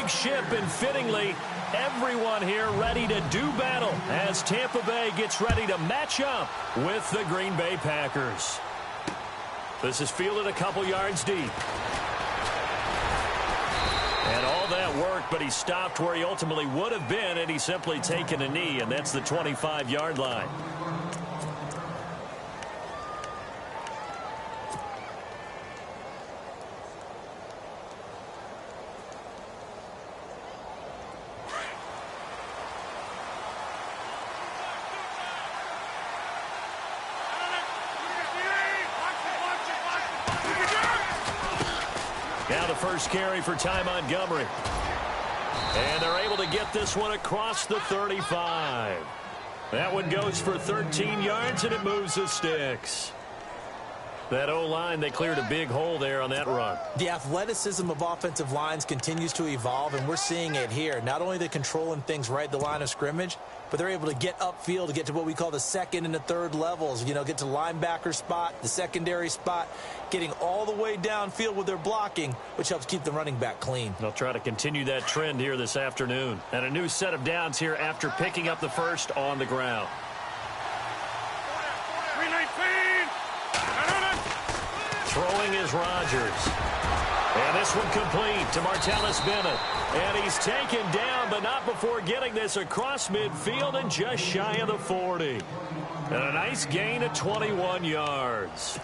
big ship, and fittingly, everyone here ready to do battle as Tampa Bay gets ready to match up with the Green Bay Packers. This is fielded a couple yards deep. And all that worked, but he stopped where he ultimately would have been, and he's simply taken a knee, and that's the 25-yard line. Now the first carry for Ty Montgomery. And they're able to get this one across the 35. That one goes for 13 yards, and it moves the sticks. That O-line, they cleared a big hole there on that run. The athleticism of offensive lines continues to evolve, and we're seeing it here. Not only are they controlling things right at the line of scrimmage, but they're able to get upfield to get to what we call the second and the third levels. You know, get to linebacker spot, the secondary spot, getting all the way downfield with their blocking, which helps keep the running back clean. They'll try to continue that trend here this afternoon. And a new set of downs here after picking up the first on the ground. Throwing is Rodgers. And this one complete to Martellus Bennett. And he's taken down, but not before getting this across midfield and just shy of the 40. And a nice gain of 21 yards.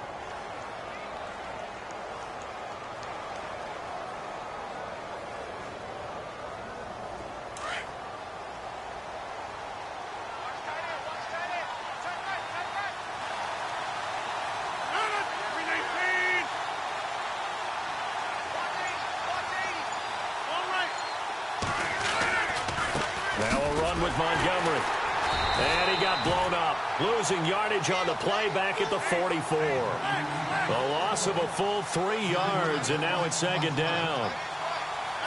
With Montgomery. And he got blown up. Losing yardage on the play back at the 44. A loss of a full 3 yards, and now it's second down.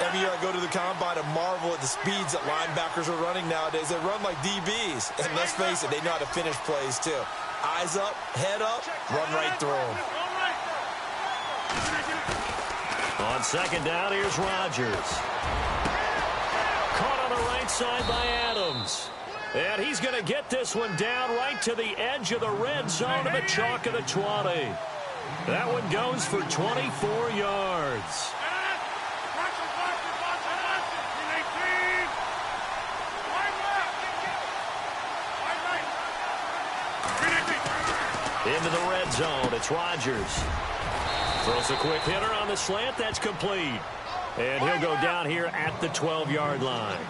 Every year I go to the combine and marvel at the speeds that linebackers are running nowadays. They run like DBs. And let's face it, they know how to finish plays too. Eyes up, head up, run right through them. On second down, here's Rodgers. Caught on the right side by Adams. And he's going to get this one down right to the edge of the red zone of the chalk of the 20. That one goes for 24 yards. Into the red zone, it's Rodgers. Throws a quick hitter on the slant, that's complete. And he'll go down here at the 12-yard line.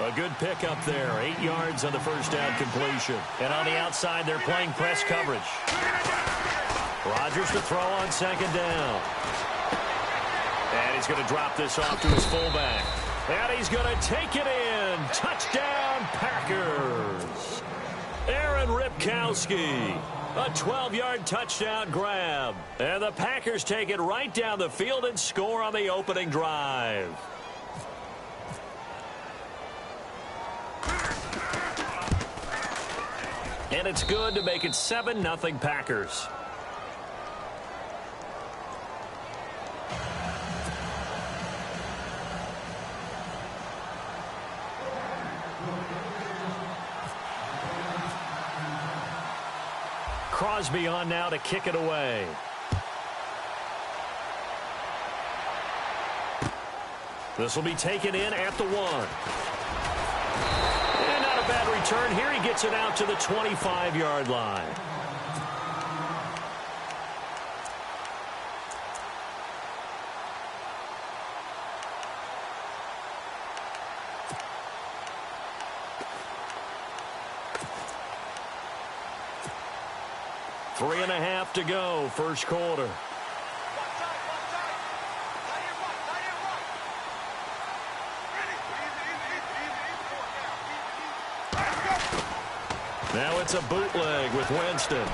A good pickup there. 8 yards on the first down completion. And on the outside, they're playing press coverage. Rodgers to throw on second down. And he's going to drop this off to his fullback. And he's going to take it in. Touchdown, Packers. Aaron Ripkowski. A 12-yard touchdown grab. And the Packers take it right down the field and score on the opening drive. And it's good to make it 7-0 Packers. Crosby on now to kick it away. This will be taken in at the 1. And not a bad return here. He gets it out to the 25-yard line. Three and a half to go, first quarter. Now it's a bootleg with Winston.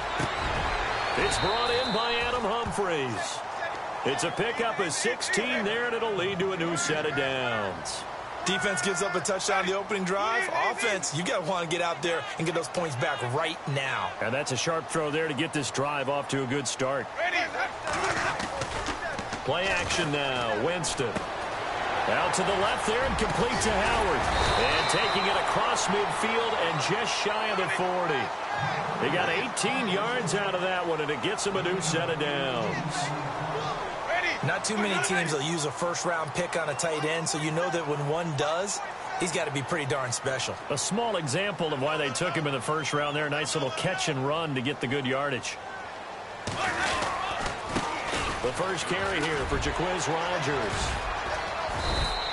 It's brought in by Adam Humphries. It's a pickup of 16 there, and it'll lead to a new set of downs. Defense gives up a touchdown the opening drive. Offense, you got to want to get out there and get those points back right now. And that's a sharp throw there to get this drive off to a good start. Play action now. Winston. Out to the left there and complete to Howard. And taking it across midfield and just shy of the 40. He got 18 yards out of that one, and it gets him a new set of downs. Not too many teams will use a first-round pick on a tight end, so you know that when one does, he's got to be pretty darn special. A small example of why they took him in the first round there. Nice little catch and run to get the good yardage. The first carry here for Jaquiz Rogers.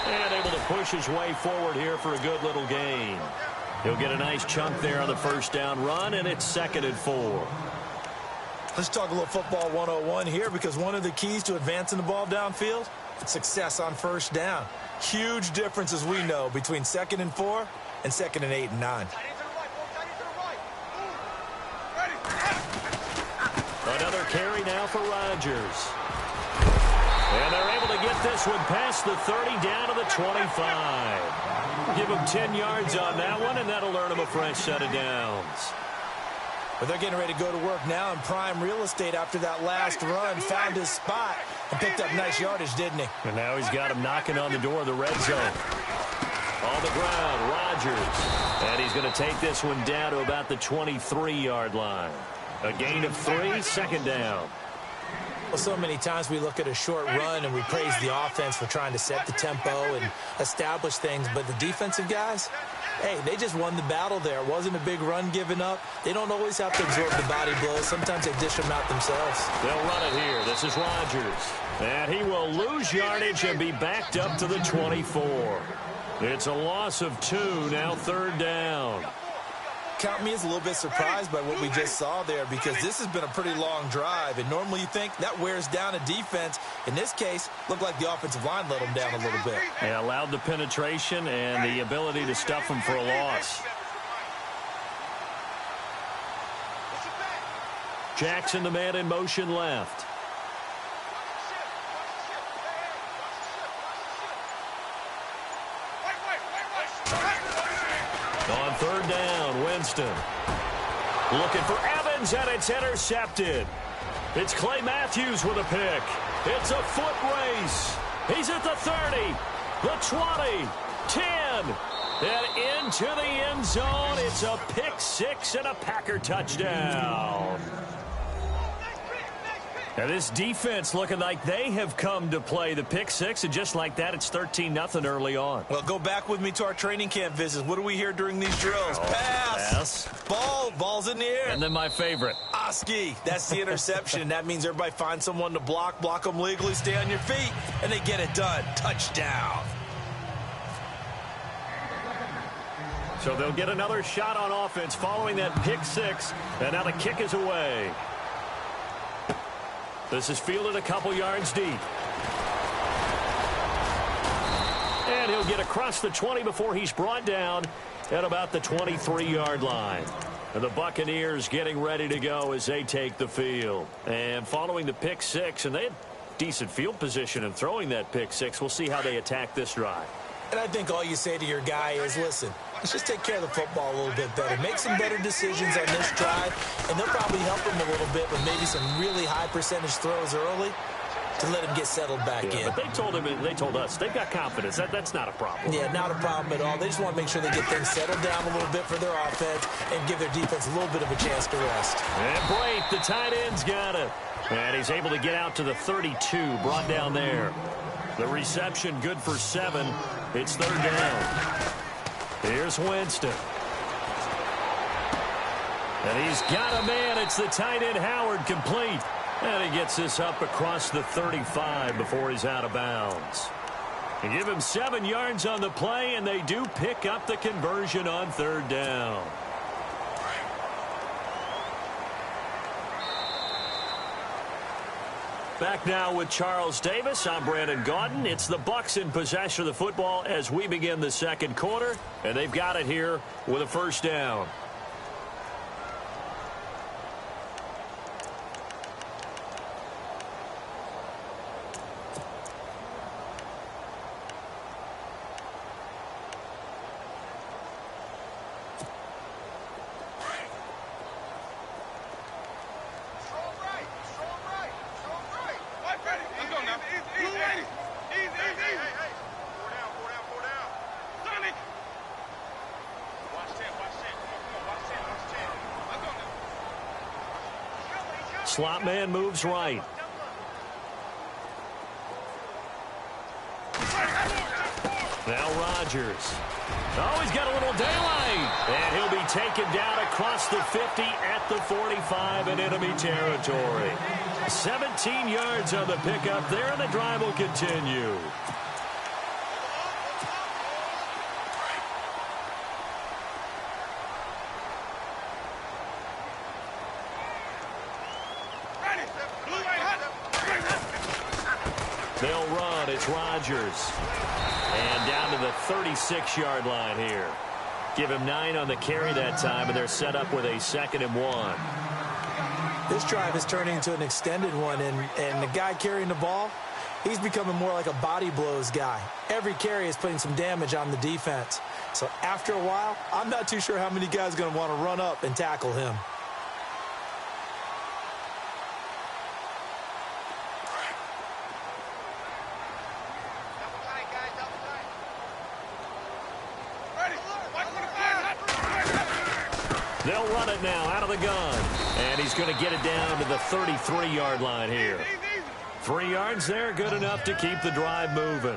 And able to push his way forward here for a good little gain. He'll get a nice chunk there on the first down run, and it's 2nd and 4. Let's talk a little football 101 here, because one of the keys to advancing the ball downfield, success on first down. Huge difference, as we know, between 2nd and 4 and 2nd and 8 and 9. Another carry now for Rodgers. And they're able to get this one past the 30 down to the 25. Give him 10 yards on that one, and that'll earn him a fresh set of downs. But they're getting ready to go to work now in prime real estate after that last run. Found his spot and picked up nice yardage, didn't he? And now he's got him knocking on the door of the red zone. On the ground, Rodgers. And he's going to take this one down to about the 23-yard line. A gain of 3, 2nd down. Well, so many times we look at a short run and we praise the offense for trying to set the tempo and establish things, but the defensive guys, hey, they just won the battle there. It wasn't a big run given up. They don't always have to absorb the body blows. Sometimes they dish them out themselves. They'll run it here. This is Rodgers. And he will lose yardage and be backed up to the 24. It's a loss of 2, now 3rd down. Count me as a little bit surprised by what we just saw there, because this has been a pretty long drive, and normally you think that wears down a defense. In this case, looked like the offensive line let them down a little bit. Yeah, allowed the penetration and the ability to stuff them for a loss. Jackson, the man in motion left. On 3rd down, Winston. Looking for Evans, and it's intercepted. It's Clay Matthews with a pick. It's a foot race. He's at the 30, the 20, 10, and into the end zone. It's a pick 6 and a Packer touchdown. Now this defense looking like they have come to play the pick 6, and just like that, it's 13-0 early on. Well, go back with me to our training camp visits. What do we hear during these drills? Pass. Ball's in the air. And then my favorite. Oski. That's the interception. That means everybody finds someone to block them legally, stay on your feet, and they get it done. Touchdown. So they'll get another shot on offense following that pick 6, and now the kick is away. This is fielded a couple yards deep. And he'll get across the 20 before he's brought down at about the 23-yard line. And the Buccaneers getting ready to go as they take the field. And following the pick 6, and they had decent field position in throwing that pick 6. We'll see how they attack this drive. And I think all you say to your guy is, listen, let's just take care of the football a little bit better. Make some better decisions on this drive, and they'll probably help him a little bit with maybe some really high percentage throws early to let him get settled back in. But they told us, they've got confidence. That's not a problem. Yeah, not a problem at all. They just want to make sure they get things settled down a little bit for their offense and give their defense a little bit of a chance to rest. And Brate, the tight end's got it. And he's able to get out to the 32, brought down there. The reception good for 7. It's 3rd down. Here's Winston. And he's got a man. It's the tight end, Howard, complete. And he gets this up across the 35 before he's out of bounds. They give him 7 yards on the play, and they do pick up the conversion on 3rd down. Back now with Charles Davis. I'm Brandon Gaudin. It's the Bucs in possession of the football as we begin the 2nd quarter, and they've got it here with a 1st down. slot man moves right. Now Rodgers. Oh, he's got a little daylight. And he'll be taken down across the 50 at the 45 in enemy territory. 17 yards on the pickup there, and the drive will continue. They'll run. It's Rodgers. And down to the 36-yard line here. Give him 9 on the carry that time, and they're set up with a 2nd and 1. This drive is turning into an extended one, and the guy carrying the ball, he's becoming more like a body blows guy. Every carry is putting some damage on the defense. So after a while, I'm not too sure how many guys are going to want to run up and tackle him. They'll run it now out of the gun. And he's going to get it down to the 33-yard line here. 3 yards there, good enough to keep the drive moving.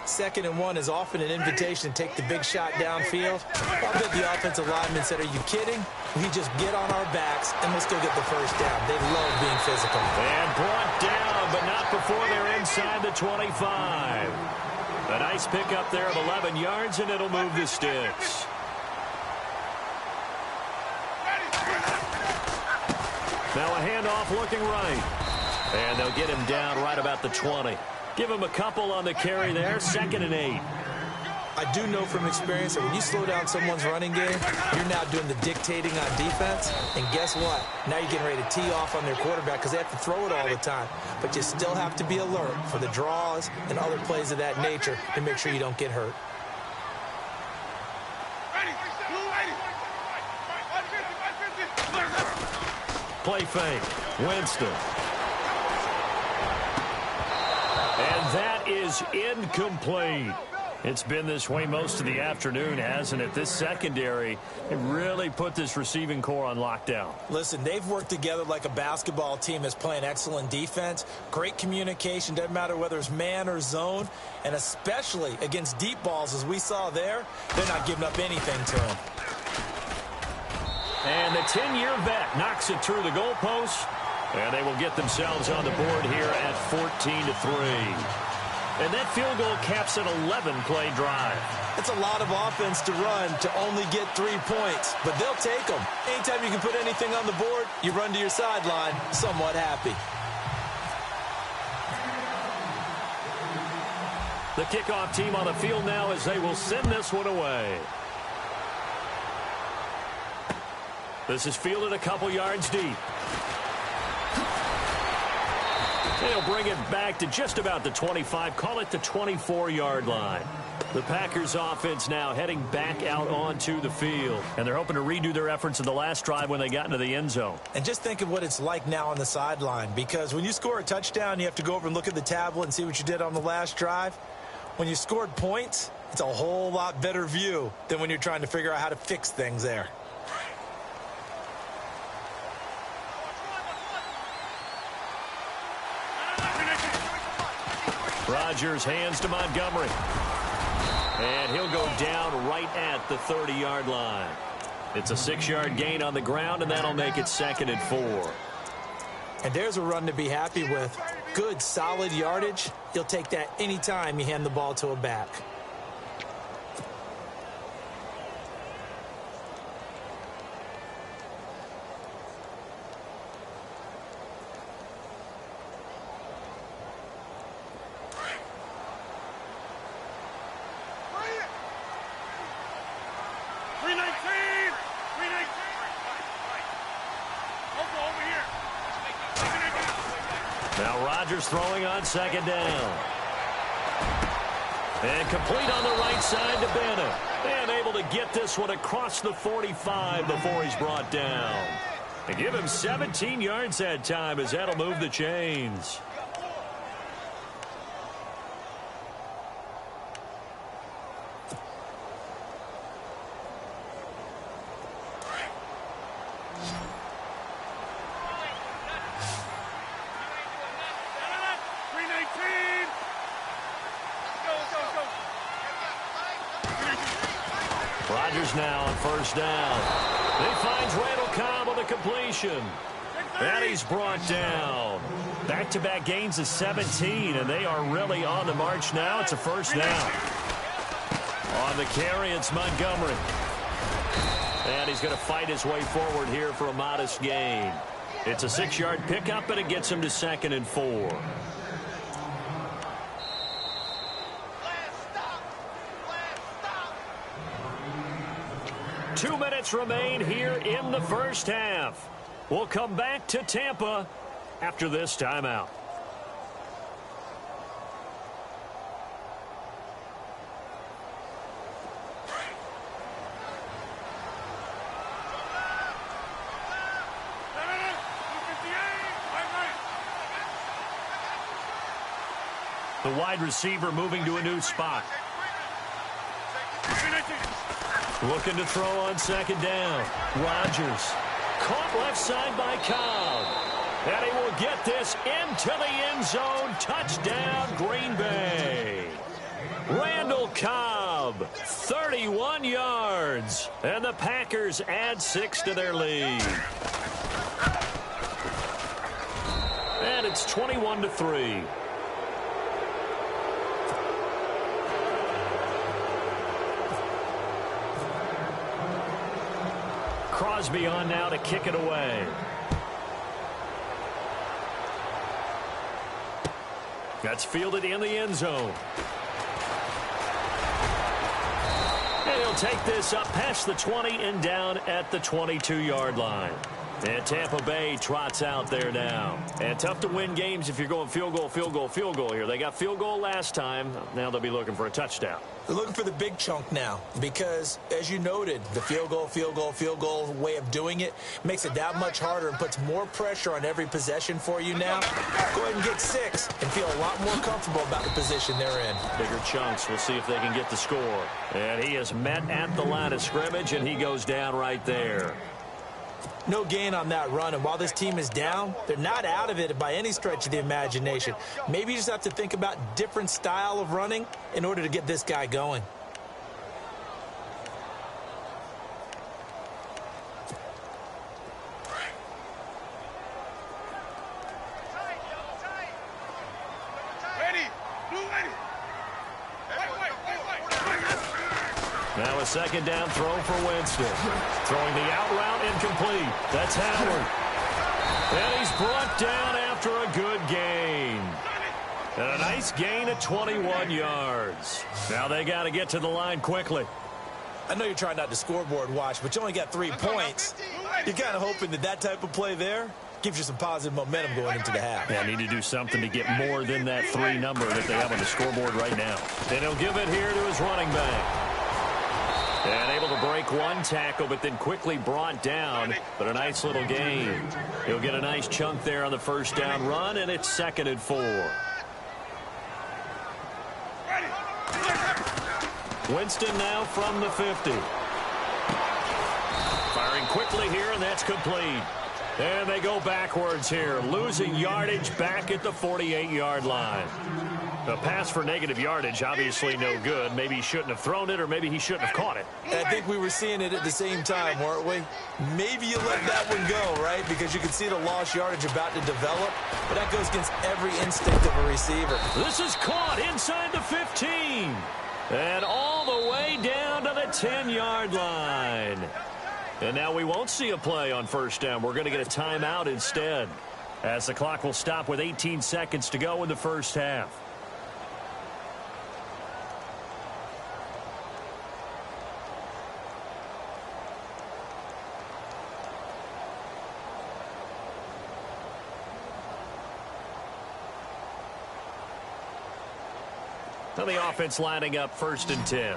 2nd and 1 is often an invitation to take the big shot downfield. I bet the offensive lineman said, are you kidding? We just get on our backs, and we'll still get the first down. They love being physical. And brought down, but not before they're inside the 25. A nice pickup there of 11 yards, and it'll move the sticks. Now a handoff looking right. And they'll get him down right about the 20. Give him a couple on the carry there. 2nd and 8. I do know from experience that when you slow down someone's running game, you're now doing the dictating on defense. And guess what? Now you're getting ready to tee off on their quarterback because they have to throw it all the time. But you still have to be alert for the draws and other plays of that nature to make sure you don't get hurt. Play fake. Winston. And that is incomplete. It's been this way most of the afternoon, hasn't it? This secondary, it really put this receiving core on lockdown. Listen, they've worked together like a basketball team that's playing excellent defense. Great communication, doesn't matter whether it's man or zone. And especially against deep balls, as we saw there, they're not giving up anything to them. And the 10-year vet knocks it through the goalpost. And they will get themselves on the board here at 14-3. And that field goal caps an 11-play drive. It's a lot of offense to run to only get 3 points, but they'll take them. Anytime you can put anything on the board, you run to your sideline somewhat happy. The kickoff team on the field now as they will send this one away. This is fielded a couple yards deep. They'll bring it back to just about the 25, call it the 24-yard line. The Packers offense now heading back out onto the field. And they're hoping to redo their efforts in the last drive when they got into the end zone. And just think of what it's like now on the sideline, because when you score a touchdown, you have to go over and look at the tablet and see what you did on the last drive. When you scored points, it's a whole lot better view than when you're trying to figure out how to fix things there. Rodgers hands to Montgomery. And he'll go down right at the 30-yard line. It's a 6-yard gain on the ground, and that'll make it 2nd and 4. And there's a run to be happy with. Good, solid yardage. You'll take that anytime you hand the ball to a back. Now Rodgers throwing on 2nd down. And complete on the right side to Bennett. And able to get this one across the 45 before he's brought down. And give him 17 yards that time as that'll move the chains. Rodgers now on first down. He finds Randall Cobb on the completion. And he's brought down. Back-to-back gains of 17, and they are really on the march now. It's a first down. On the carry, it's Montgomery. And he's going to fight his way forward here for a modest gain. It's a 6-yard pickup, and it gets him to 2nd and 4. Two minutes remain here in the first half. We'll come back to Tampa after this timeout. The wide receiver moving to a new spot. Looking to throw on second down. Rodgers. Caught left side by Cobb. And he will get this into the end zone. Touchdown, Green Bay. Randall Cobb, 31 yards. And the Packers add 6 to their lead. And it's 21-3. Crosby on now to kick it away. That's fielded in the end zone. And he'll take this up past the 20 and down at the 22-yard line. And Tampa Bay trots out there now. And tough to win games if you're going field goal, field goal, field goal here. They got field goal last time. Now they'll be looking for a touchdown. They're looking for the big chunk now because, as you noted, the field goal way of doing it makes it that much harder and puts more pressure on every possession for you now. Go ahead and get 6 and feel a lot more comfortable about the position they're in. Bigger chunks. We'll see if they can get the score. And he is met at the line of scrimmage, and he goes down right there. No gain on that run, and while this team is down, they're not out of it by any stretch of the imagination. Maybe you just have to think about different style of running in order to get this guy going. Now a second down throw for Winston. Throwing the out route incomplete. That's Howard. And he's brought down after a good gain. And a nice gain of 21 yards. Now they got to get to the line quickly. I know you're trying not to scoreboard watch, but you only got 3 points. You're kind of hoping that that type of play there gives you some positive momentum going into the half. Yeah, need to do something to get more than that 3 number that they have on the scoreboard right now. And he'll give it here to his running back. And able to break one tackle, but then quickly brought down. But a nice little gain. He'll get a nice chunk there on the first down run, and it's 2nd and 4. Winston now from the 50. Firing quickly here, and that's complete. And they go backwards here, losing yardage back at the 48-yard line. A pass for negative yardage, obviously no good. Maybe he shouldn't have thrown it, or maybe he shouldn't have caught it. I think we were seeing it at the same time, weren't we? Maybe you let that one go, right? Because you can see the lost yardage about to develop. But that goes against every instinct of a receiver. This is caught inside the 15. And all the way down to the 10-yard line. And now we won't see a play on first down. We're going to get a timeout instead, as the clock will stop with 18 seconds to go in the first half. Now the offense lining up 1st and 10.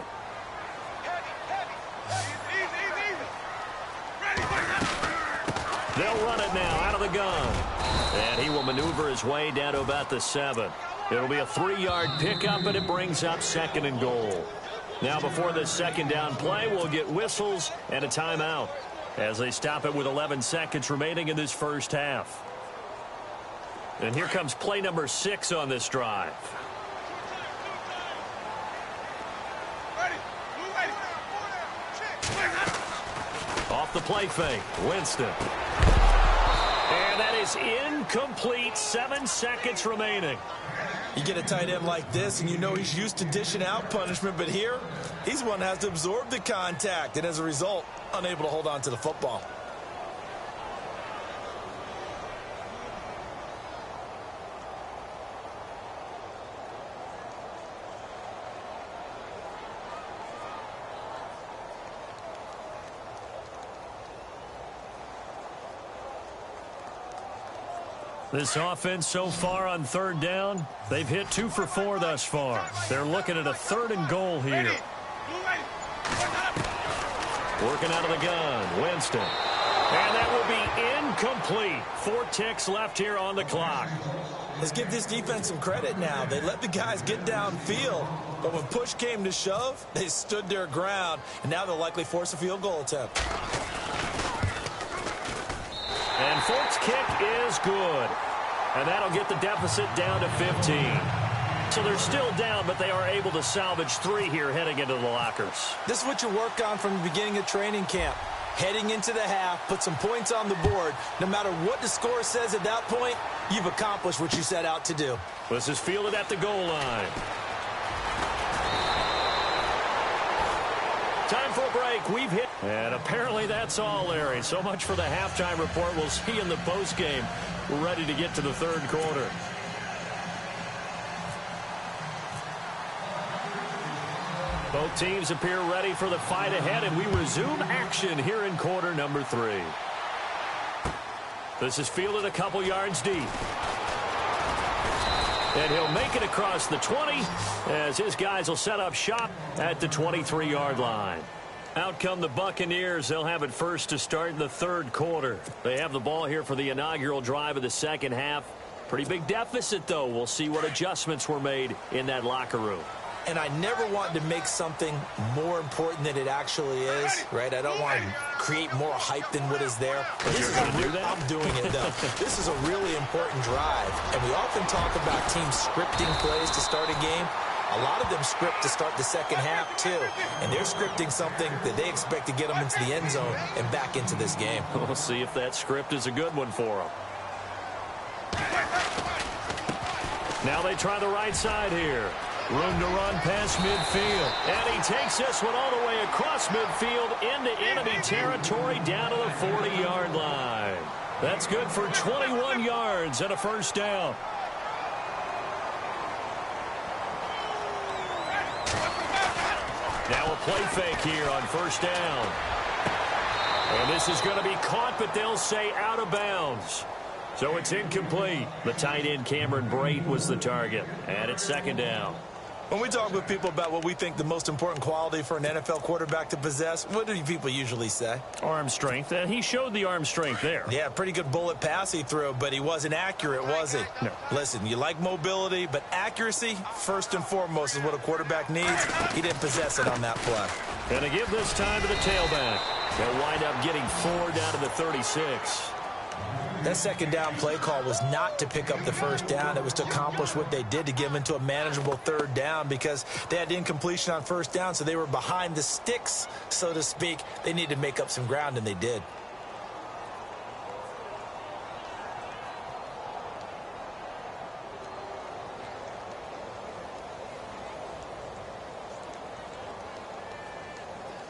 They'll run it now out of the gun. And he will maneuver his way down to about the 7. It'll be a 3-yard pickup, and it brings up 2nd and goal. Now before this second down play, we'll get whistles and a timeout as they stop it with 11 seconds remaining in this first half. And here comes play number 6 on this drive. Off the play fake, Winston. And that is incomplete. 7 seconds remaining. You get a tight end like this, and you know he's used to dishing out punishment, but here, he's one that has to absorb the contact, and as a result, unable to hold on to the football. This offense so far on third down, they've hit 2 for 4 thus far. They're looking at a 3rd and goal here. Working out of the gun, Winston. And that will be incomplete. 4 ticks left here on the clock. Let's give this defense some credit now. They let the guys get downfield, but when push came to shove, they stood their ground, and now they'll likely force a field goal attempt. And Fort's kick is good. And that'll get the deficit down to 15. So they're still down, but they are able to salvage 3 here heading into the lockers. This is what you work on from the beginning of training camp. Heading into the half, put some points on the board. No matter what the score says at that point, you've accomplished what you set out to do. This is fielded at the goal line. Time for a break. We've hit. And apparently that's all, Larry. So much for the halftime report. We'll see in the postgame. We're ready to get to the 3rd quarter. Both teams appear ready for the fight ahead, and we resume action here in quarter number 3. This is fielded a couple yards deep. And he'll make it across the 20 as his guys will set up shop at the 23-yard line. Out come the Buccaneers. They'll have it first to start in the 3rd quarter. They have the ball here for the inaugural drive of the 2nd half. Pretty big deficit, though. We'll see what adjustments were made in that locker room. And I never want to make something more important than it actually is, right? I don't want to create more hype than what is there. But this is I'm doing it, though. This is a really important drive. And we often talk about teams scripting plays to start a game. A lot of them script to start the 2nd half, too. And they're scripting something that they expect to get them into the end zone and back into this game. We'll see if that script is a good one for them. Now they try the right side here. Room to run past midfield. And he takes this one all the way across midfield into enemy territory down to the 40-yard line. That's good for 21 yards and a 1st down. Now a play fake here on 1st down. And this is going to be caught, but they'll say out of bounds. So it's incomplete. The tight end Cameron Brate was the target. And it's 2nd down. When we talk with people about what we think the most important quality for an NFL quarterback to possess, what do people usually say? Arm strength. And he showed the arm strength there. Yeah, pretty good bullet pass he threw, but he wasn't accurate, was he? No. Listen, you like mobility, but accuracy, first and foremost, is what a quarterback needs. He didn't possess it on that play. And to give this time to the tailback. They'll wind up getting 4 down to the 36. That 2nd down play call was not to pick up the 1st down. It was to accomplish what they did to get them into a manageable 3rd down because they had incompletion on 1st down, so they were behind the sticks, so to speak. They needed to make up some ground, and they did.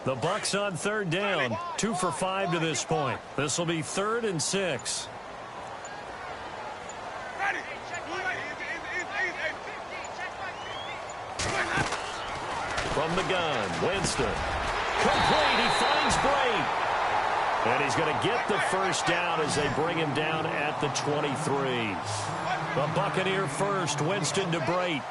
The Bucs on 3rd down, 2 for 5 to this point. This will be 3rd and 6. From the gun, Winston. Complete, he finds Brate. And he's going to get the 1st down as they bring him down at the 23. The Buccaneer first, Winston to Brate.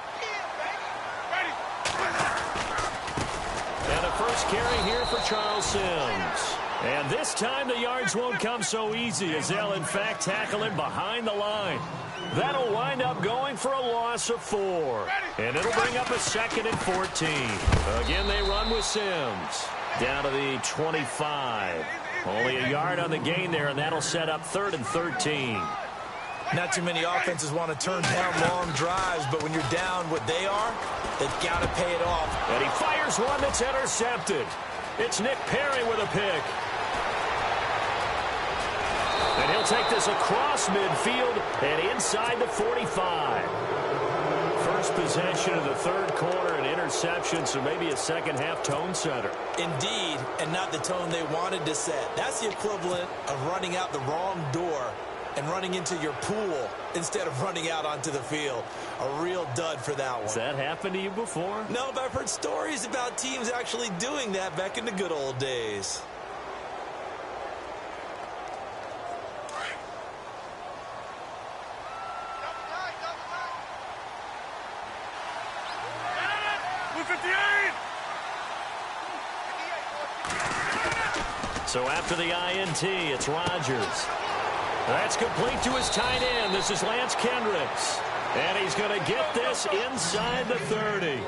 And a 1st carry here for Charles Sims. And this time the yards won't come so easy as they'll in fact tackle him behind the line. That'll wind up going for a loss of 4. And it'll bring up a 2nd and 14. Again, they run with Sims. Down to the 25. Only a yard on the gain there, and that'll set up 3rd and 13. Not too many offenses want to turn down long drives, but when you're down what they are, they've got to pay it off. And he fires one that's intercepted. It's Nick Perry with a pick. And he'll take this across midfield and inside the 45. First possession of the third quarter, an interception, so maybe a second-half tone setter. Indeed, and not the tone they wanted to set. That's the equivalent of running out the wrong door and running into your pool instead of running out onto the field. A real dud for that one. Has that happened to you before? No, but I've heard stories about teams actually doing that back in the good old days. So after the INT, it's Rodgers. That's complete to his tight end. This is Lance Kendricks. And he's going to get this inside the 30.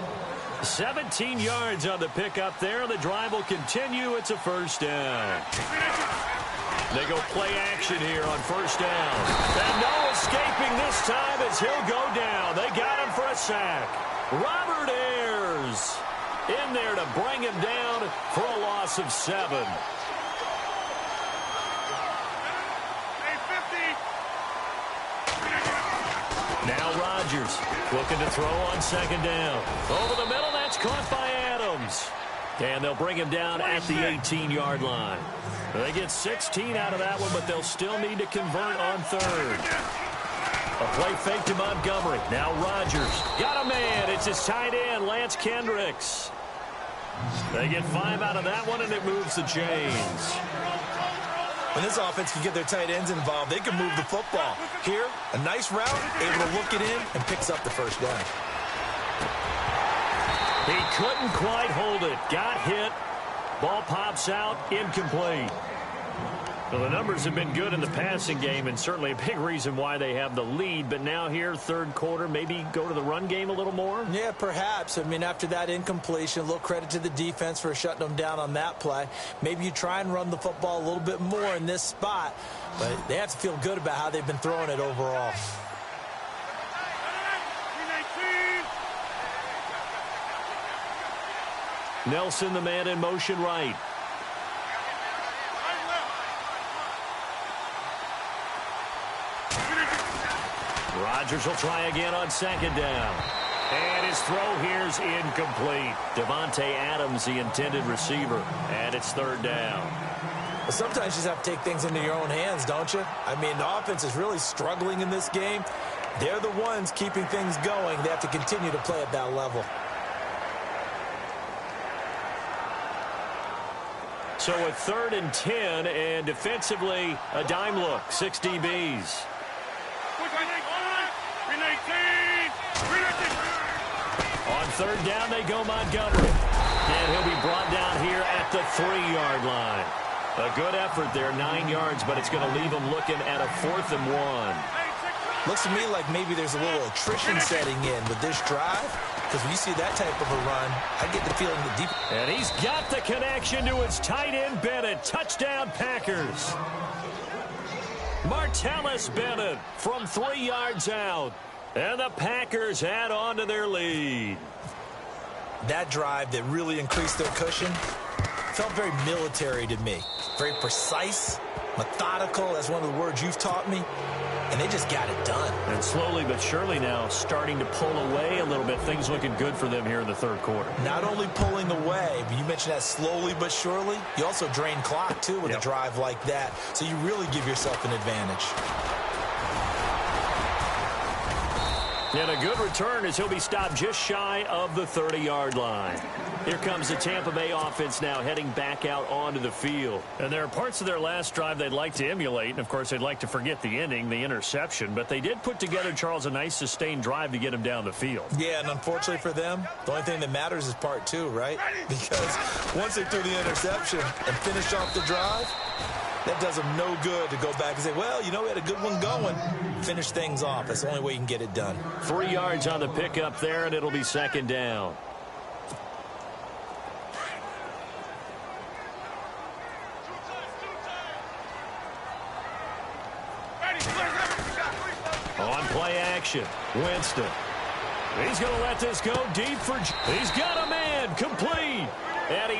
17 yards on the pickup there. The drive will continue. It's a first down. They go play action here on first down. And no escaping this time as he'll go down. They got him for a sack. Robert Ayers in there to bring him down for a loss of 7. Now Rodgers looking to throw on second down. Over the middle, that's caught by Adams. And they'll bring him down at the 18-yard line. They get 16 out of that one, but they'll still need to convert on third. A play fake to Montgomery. Now Rodgers got a man. It's his tight end, Lance Kendricks. They get 5 out of that one, and it moves the chains. When this offense can get their tight ends involved, they can move the football. Here, a nice route, able to look it in, and picks up the first down. He couldn't quite hold it. Got hit. Ball pops out, incomplete. Well, the numbers have been good in the passing game, and certainly a big reason why they have the lead. But now here, third quarter, maybe go to the run game a little more? Yeah, perhaps. I mean, after that incompletion, a little credit to the defense for shutting them down on that play. Maybe you try and run the football a little bit more in this spot, but they have to feel good about how they've been throwing it overall. Nelson, the man in motion right. Rodgers will try again on second down. And his throw here's incomplete. Devontae Adams, the intended receiver. And it's third down. Well, sometimes you just have to take things into your own hands, don't you? I mean, the offense is really struggling in this game. They're the ones keeping things going. They have to continue to play at that level. So a 3rd and 10, and defensively, a dime look. 6 DBs. On third down, they go Montgomery. And he'll be brought down here at the 3-yard line. A good effort there, 9 yards, but it's going to leave him looking at a 4th and 1. Looks to me like maybe there's a little attrition setting in with this drive. Because when you see that type of a run, I get the feeling that deep. And he's got the connection to his tight end, Bennett. Touchdown, Packers. Martellus Bennett from 3 yards out. And the Packers add on to their lead. That drive that really increased their cushion felt very military to me. Very precise, methodical. That's one of the words you've taught me. And they just got it done. And slowly but surely now starting to pull away a little bit. Things looking good for them here in the third quarter. Not only pulling away, but you mentioned that slowly but surely. You also drain clock, too, with a drive like that. So you really give yourself an advantage. And a good return as he'll be stopped just shy of the 30-yard line. Here comes the Tampa Bay offense now heading back out onto the field. And there are parts of their last drive they'd like to emulate. And, of course, they'd like to forget the ending, the interception. But they did put together, Charles, a nice sustained drive to get him down the field. Yeah, and unfortunately for them, the only thing that matters is part 2, right? Because once they threw the interception and finished off the drive, that does them no good to go back and say, well, you know, we had a good one going. Finish things off. That's the only way you can get it done. 3 yards on the pickup there, and it'll be second down. On play action, Winston. He's going to let this go deep for... He's got a man, complete. And he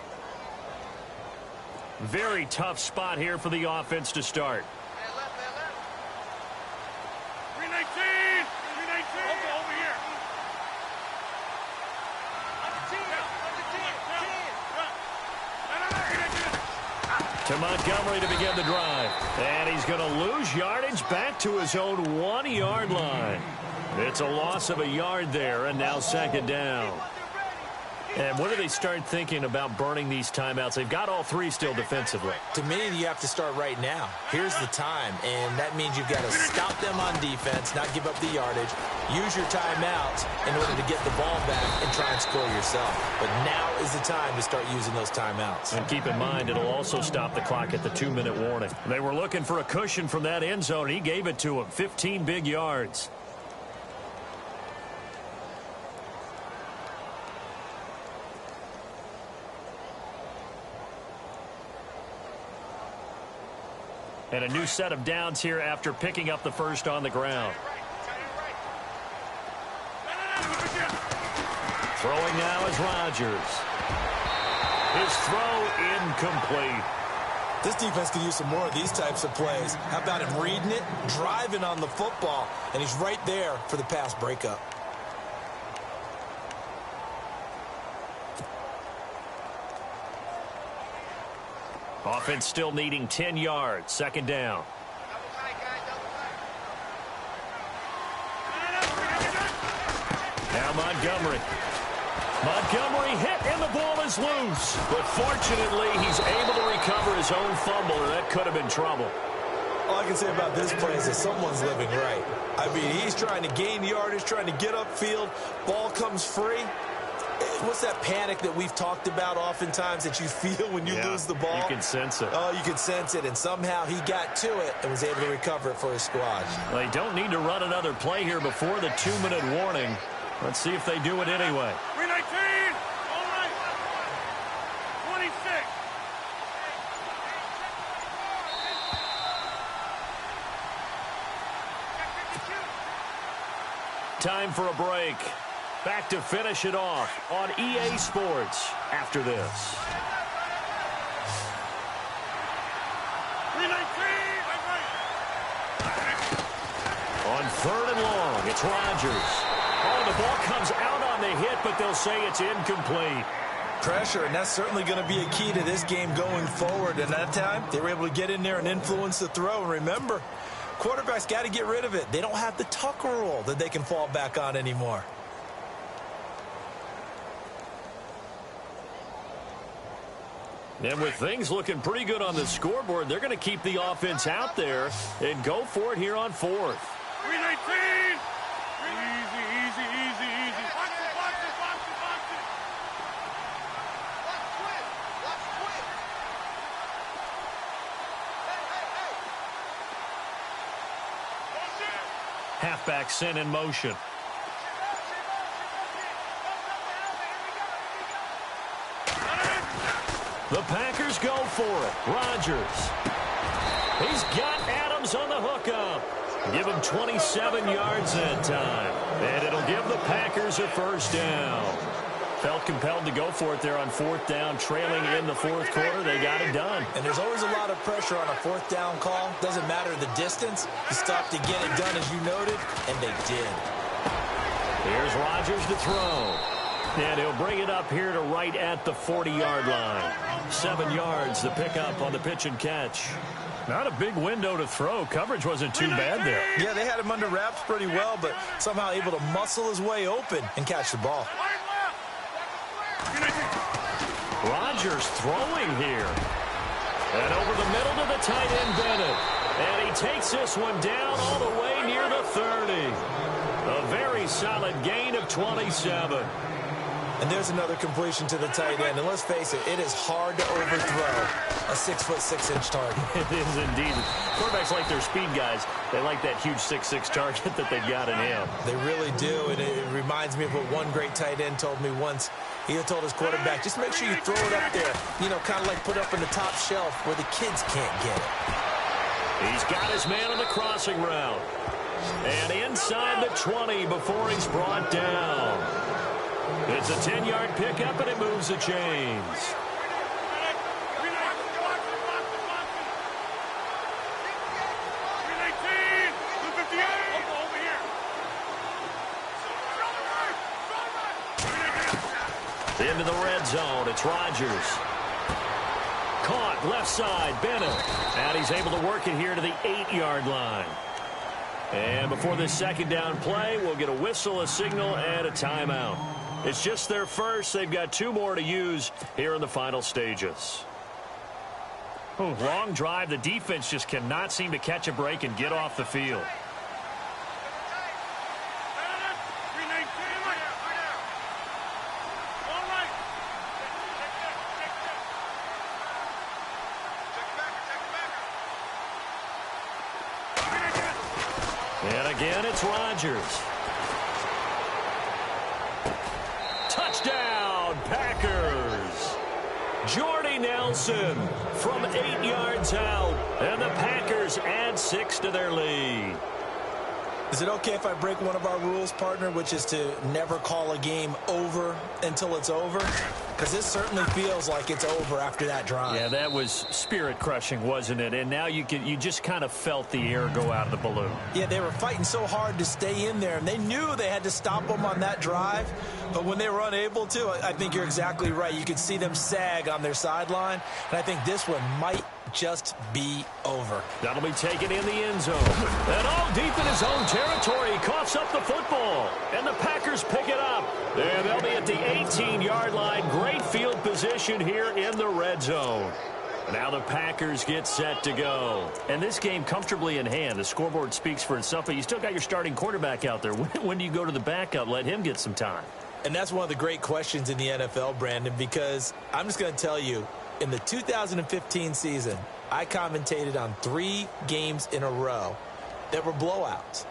Very tough spot here for the offense to start. 319! 319! Over here! To Montgomery to begin the drive. And he's going to lose yardage back to his own 1-yard line. It's a loss of a yard there, and now second down. And when do they start thinking about burning these timeouts? They've got all three still defensively. To me, you have to start right now. Here's the time, and that means you've got to stop them on defense, not give up the yardage, use your timeouts in order to get the ball back and try and score yourself. But now is the time to start using those timeouts. And keep in mind, it'll also stop the clock at the 2-minute warning. They were looking for a cushion from that end zone. He gave it to him, 15 big yards. And a new set of downs here after picking up the first on the ground. Throwing now is Rodgers. His throw incomplete. This defense could use some more of these types of plays. How about him reading it, driving on the football, and he's right there for the pass breakup. Offense still needing 10 yards. Second down. Now Montgomery. Montgomery hit and the ball is loose. But fortunately, he's able to recover his own fumble, or that could have been trouble. All I can say about this play is that someone's living right. I mean, he's trying to gain yardage, trying to get upfield. Ball comes free. What's that panic that we've talked about oftentimes that you feel when you lose the ball? You can sense it. Oh, you can sense it, and somehow he got to it and was able to recover it for his squad. They don't need to run another play here before the 2-minute warning. Let's see if they do it anyway. 319! All right! 26! Time for a break. Back to finish it off on EA Sports after this. 319! On third and long, it's Rodgers. Oh, the ball comes out on the hit, but they'll say it's incomplete. Pressure, and that's certainly going to be a key to this game going forward. And that time, they were able to get in there and influence the throw. And remember, quarterbacks got to get rid of it. They don't have the tuck rule that they can fall back on anymore. And with things looking pretty good on the scoreboard, they're going to keep the offense out there and go for it here on fourth. 319! Easy, easy, easy, easy. Box it, box it, box it, box it. Watch quick. Watch quick. Hey, hey, hey. Halfback sent in motion. The Packers go for it. Rodgers. He's got Adams on the hookup. Give him 27 yards that time. And it'll give the Packers a first down. Felt compelled to go for it there on fourth down, trailing in the fourth quarter. They got it done. And there's always a lot of pressure on a fourth down call. Doesn't matter the distance. You stop to get it done, as you noted, and they did. Here's Rodgers to throw. And he'll bring it up here to right at the 40-yard line. 7 yards, the pickup on the pitch and catch. Not a big window to throw. Coverage wasn't too bad there. Yeah, they had him under wraps pretty well, but somehow able to muscle his way open and catch the ball. Rodgers throwing here. And over the middle to the tight end, Bennett. And he takes this one down all the way near the 30. A very solid gain of 27. And there's another completion to the tight end. And let's face it, it is hard to overthrow a 6'6" target. It is indeed. Quarterbacks like their speed guys. They like that huge 6'6" target that they've got in him. They really do. And it reminds me of what one great tight end told me once. He had told his quarterback, just make sure you throw it up there. You know, kind of like put it up in the top shelf where the kids can't get it. He's got his man on the crossing route. And inside the 20 before he's brought down. It's a 10-yard pickup, and it moves the chains. Into the red zone. It's Rodgers. Caught left side. Bennett. And he's able to work it here to the 8-yard line. And before this second down play, we'll get a whistle, a signal, and a timeout. It's just their first. They've got 2 more to use here in the final stages. Ooh, long drive. The defense just cannot seem to catch a break and get off the field. And again, it's Rodgers. Touchdown, Packers. Jordy Nelson from 8 yards out. And the Packers add 6 to their lead. Is it okay if I break one of our rules, partner, which is to never call a game over until it's over? Because this certainly feels like it's over after that drive. Yeah, that was spirit-crushing, wasn't it? And now you just kind of felt the air go out of the balloon. Yeah, they were fighting so hard to stay in there, and they knew they had to stop them on that drive. But when they were unable to, I think you're exactly right. You could see them sag on their sideline, and I think this one might just be over. That'll be taken in the end zone. And all deep in his own territory. He coughs up the football. And the Packers pick it up. And they'll be at the 18-yard line. Great field position here in the red zone. Now the Packers get set to go. And this game comfortably in hand. The scoreboard speaks for itself, but you still got your starting quarterback out there. When do you go to the backup? Let him get some time. And that's one of the great questions in the NFL, Brandon, because I'm just going to tell you, in the 2015 season, I commentated on 3 games in a row that were blowouts.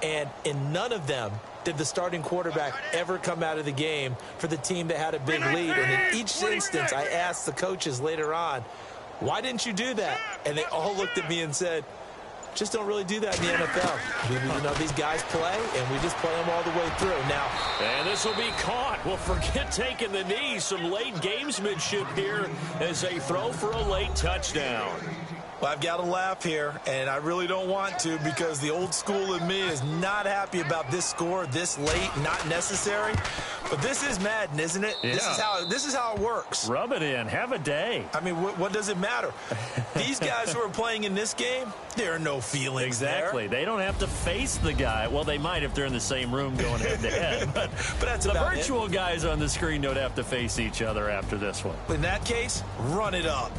And in none of them did the starting quarterback ever come out of the game for the team that had a big lead. And in each instance, I asked the coaches later on, why didn't you do that? And they all looked at me and said, just don't really do that in the NFL. These guys play, and we just play them all the way through. Now, and this will be caught. Well, forget taking the knee. Some late gamesmanship here as they throw for a late touchdown. Well, I've got to laugh here, and I really don't want to because the old school in me is not happy about this score this late, not necessary. But this is Madden, isn't it? Yeah. This is how it works. Rub it in. Have a day. I mean, what does it matter? These guys who are playing in this game, there are no feelings Exactly. there. They don't have to face the guy. Well, they might if they're in the same room going head-to-head. But that's the about virtual guys on the screen don't have to face each other after this one. In that case, run it up.